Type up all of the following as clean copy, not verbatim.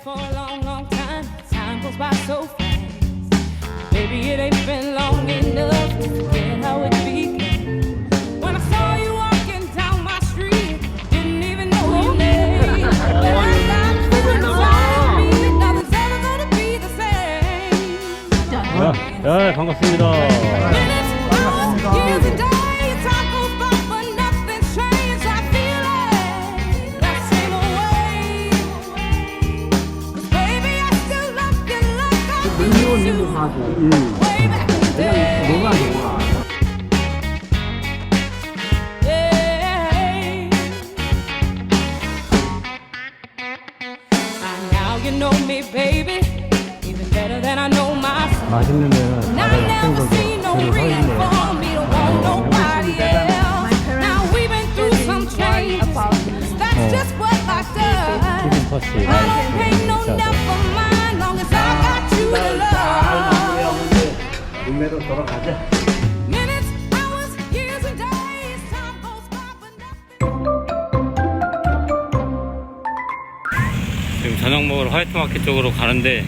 for a long, long time. Time goes by so fast. Baby, it ain't been long enough to forget how it began. When I saw you walking down my street, didn't even know your name. But I got you inside me. Nothing's ever gonna be the same. 야, 반갑습니다. Minutes, hours, years and days, time goes by, but nothing's changed. I feel it that same way. 'Cause baby, I still love you like I used to. Way back in the day. Yeah. Now you know me, baby, even better than I know myself. 맛있는 데는 And I 다들 never 학생들도 seen no 줄을 서 reason 있네요. for me to want nobody else. Now we've been through some changes. That's just what life does. 기분 터치 I don't pay no 라이프 never mind, long as I got you to love. rumero 돌아가자. Minutes, hours, years and days, time goes by, but nothing. 지금 저녁 먹으러 화이트마켓 쪽으로 가는데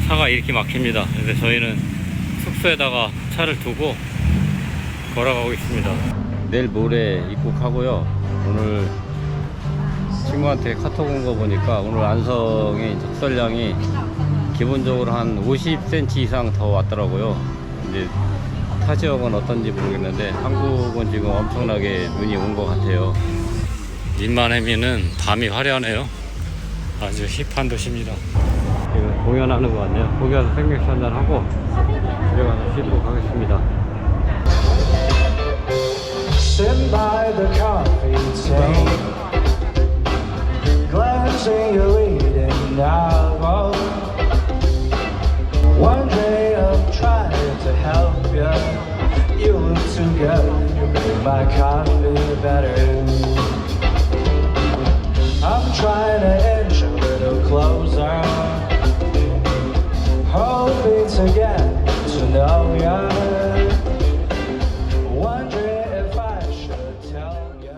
차가 이렇게 막힙니다. 그래서 저희는 숙소에다가 차를 두고 걸어가고 있습니다. 내일 모레 입국하고요. 오늘 친구한테 카톡 온 거 보니까 오늘 안성의 적설량이 기본적으로 한 50cm 이상 더 왔더라고요. 이제 타 지역은 어떤지 모르겠는데 한국은 지금 엄청나게 눈이 온 것 같아요. 인만해미는 밤이 화려하네요. 아주 힙한 도시입니다. 지금 공연하는 것 같네요. 거기 가서 생맥주 한잔 하고 집에 가서 쉬도록 하겠습니다. Sitting by the coffee table, glancing your reading novel, one day of trying to help you. You look too good, you make my coffee better. I'm trying to inch a little closer, hoping to get to know you. Wondering if I should tell you.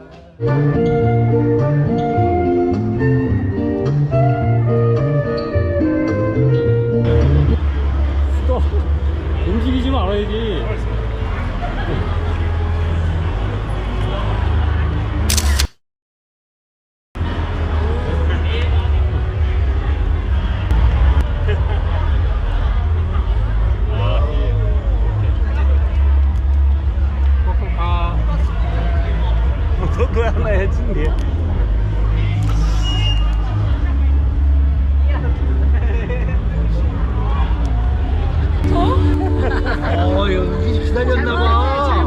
또 움직이지 말아야지. 너도 하나 해준대. 여기 기다렸나봐.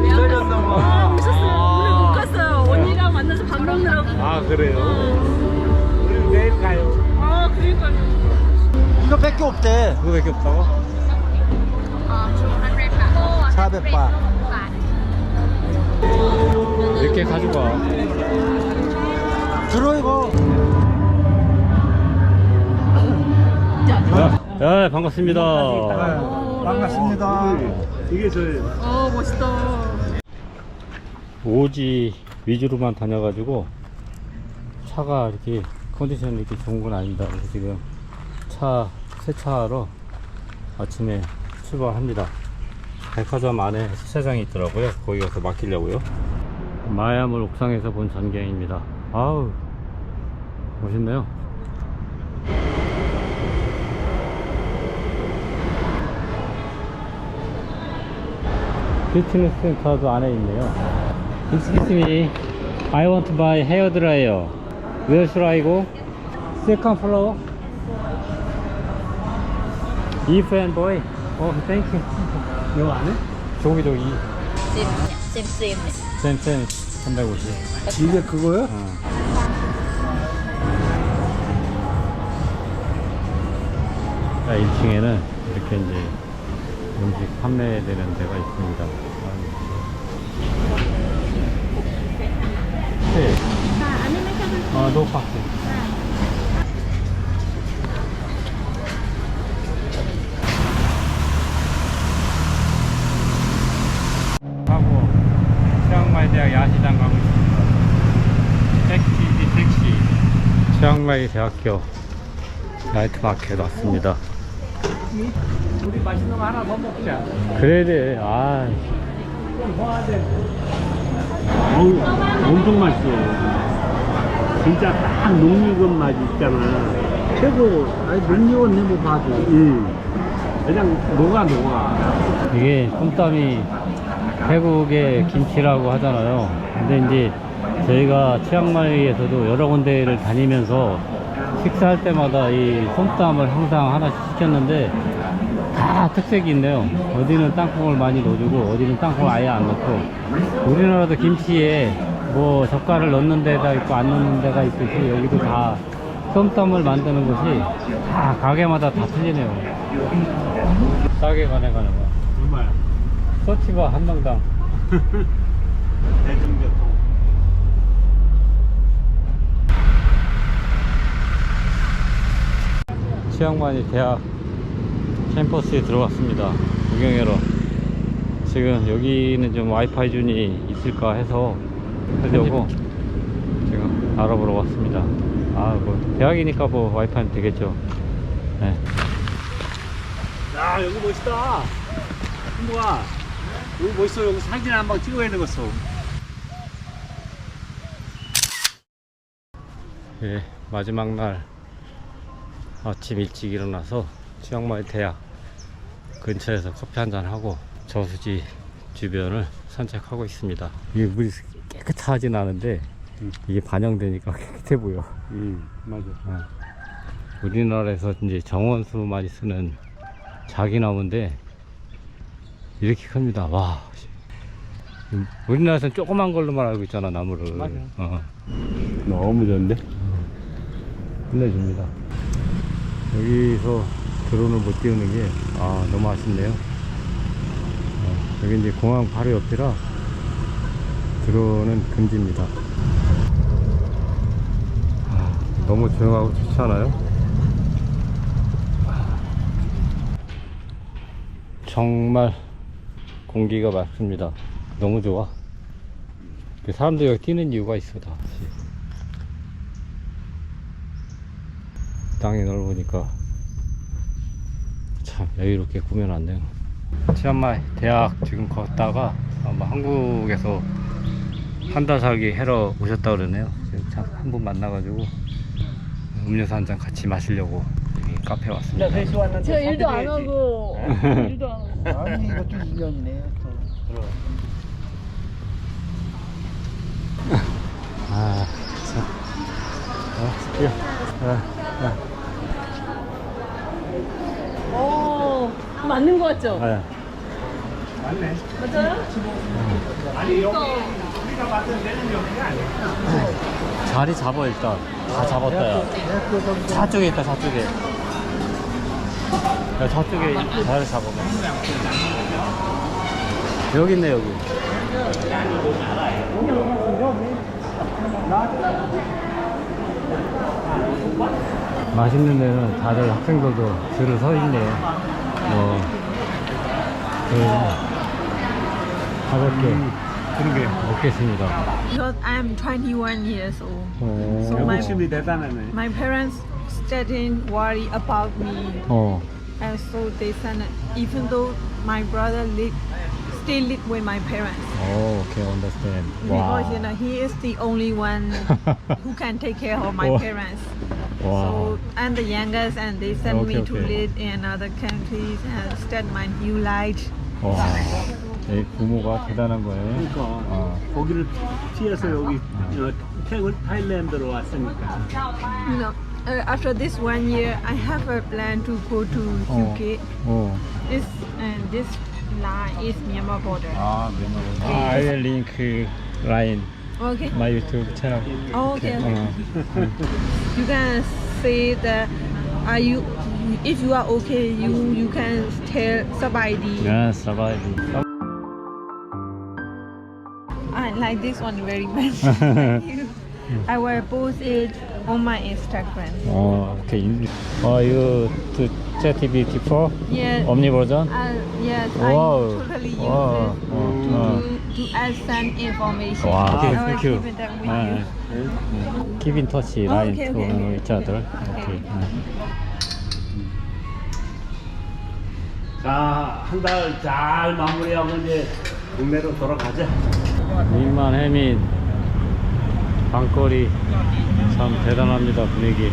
기다렸나봐. 오늘 못 갔어요. 언니랑 만나서 밥 먹느라고. 아, 그래요? 우리 내일 가요. 아, 그러니까요. 이거밖에 없대. 그거밖에 없다고? 400바. 몇 개 가져가. 들어, 이거. 야, 반갑습니다. 반갑습니다. 이게 저예요. 멋있다. 오지 위주로만 다녀가지고 차가 이렇게 컨디션이 이렇게 좋은 건 아닙니다. 그래서 지금 세차하러 아침에 출발합니다. 백화점 안에 세차장이 있더라고요. 거기 가서 맡기려고요. 마야물 옥상에서 본 전경입니다. 아우 멋있네요. 피트니스 센터도 안에 있네요. Excuse me, I want to buy hair dryer. Where should I go? Second floor. If and boy. Oh, thank you. 요 안에? 저기. 쌤 350. 이게 그거요? 자, 1층에는 이렇게 이제 음식 판매되는 데가 있습니다. 네. 노 파스. 하고 치앙마이 대학 야시장 가고 있습니다. 택시. 치앙마이 대학교 나이트 마켓 왔습니다. 우리 맛있는 거 하나 더 먹자. 그래야 돼. 아, 어우, 엄청 맛있어. 진짜 딱 녹익은 맛이 있잖아. 최고. 아니, 녹익은 해뭐 봐도. 그냥 녹아. 이게 솜땀이 태국의 김치라고 하잖아요. 근데 이제 저희가 치앙마이에서도 여러 군데를 다니면서 식사할 때마다 이 솜땀을 항상 하나씩 시켰는데 다 특색이 있네요. 어디는 땅콩을 많이 넣어주고 어디는 땅콩을 아예 안 넣고, 우리나라도 김치에 뭐 젓갈을 넣는 데가 있고 안 넣는 데가 있듯이 여기도 다 솜땀을 만드는 것이 다 가게마다 다 틀리네요. 싸게 가네 가는 거. 얼마야? 서치바 한 명당. 대중교통. 치앙마이 대학 캠퍼스에 들어왔습니다. 구경하러. 지금 여기는 좀 와이파이 준이 있을까 해서 하려고 지금 알아보러 왔습니다. 아, 뭐 대학이니까 뭐 와이파이는 되겠죠. 네. 야, 여기 멋있다. 한국아, 여기 멋있어. 여기 사진 한 방 찍어야 되겠어. 예, 마지막 날 아침 일찍 일어나서 치앙마이 대학 근처에서 커피 한잔 하고 저수지 주변을 산책하고 있습니다. 이게 물이 깨끗하진 않은데 이게 반영되니까 깨끗해 보여. 맞아. 우리나라에서 이제 정원수 많이 쓰는 자기나무인데 이렇게 큽니다. 와, 우리나라에서는 조그만 걸로만 알고 있잖아, 나무를. 맞아. 너무 좋은데? 끝내줍니다. 여기서 드론을 못 띄우는 게 너무 아쉽네요. 여기 이제 공항 바로 옆이라 드론은 금지입니다. 너무 조용하고 좋지 않아요? 정말 공기가 맑습니다. 너무 좋아. 사람들이 여기 뛰는 이유가 있어. 다 땅이 넓으니까 참 여유롭게 꾸며놨네요. 치앙마이 대학 지금 걷다가 아마 한국에서 한 달 살기 해러 오셨다 그러네요. 지금 참 한 분 만나가지고 음료수 한 잔 같이 마시려고 여기 카페 왔습니다. 제가 일도 안 하고 일도 안 하고. 아니, 이것도 2년이네. 아, 참. 오, 맞는 거 같죠? 맞네. 맞아요? 아니, 여기 우리가 봤을 때는 여기가 아니야. 자리 잡아 일단. 다 잡았다 야. 저쪽에 있다 저쪽에. 야, 저쪽에 자리 잡아봐. 여기 있네 여기. 맛있는 데는 다들 학생들도 줄을 서 있네요. 가볍게 그러게. 먹겠습니다. Because I'm 21 years old. So 욕심이 대단하네. my parents didn't worry about me. And so they said, even though my brother still live with my parents. Okay, understand. Because you know he is the only one who can take care of my Wow. parents. Wow. So I'm the youngest, and they sent me to Okay. live in other countries and start my new life. 와, 이 부모가 대단한 거예요. 그러니까 거기를 피해서 여기 타일랜드로 왔으니까. You know, after this 1 year, I have a plan to go to UK. This line is Myanmar border. I will link line Okay. my YouTube channel. Oh, okay. You can say that if you are okay, you can tell Sabaidi. Yeah, surviving. I like this one very much. I will post it on my Instagram. Okay. You to ChatGPT 4 Yeah. Omni version? Yes, Wow. I totally use Wow. it to add some information. Wow. Okay, I will thank you. keep it that with you. Keep in touch line okay, to okay. each other. Okay. Okay. 자, 한 달 잘 마무리하고 이제 국내로 돌아가자. 민만 해민 방거리 참 대단합니다. 분위기.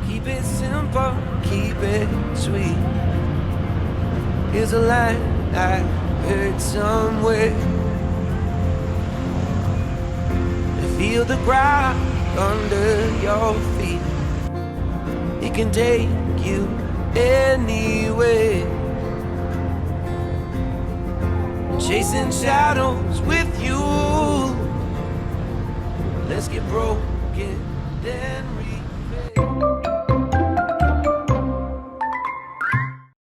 Keep it simple, keep it sweet. Here's a line I heard somewhere. Feel the ground under your feet. It can take you anywhere. Chasing shadows with you. Let's get broken then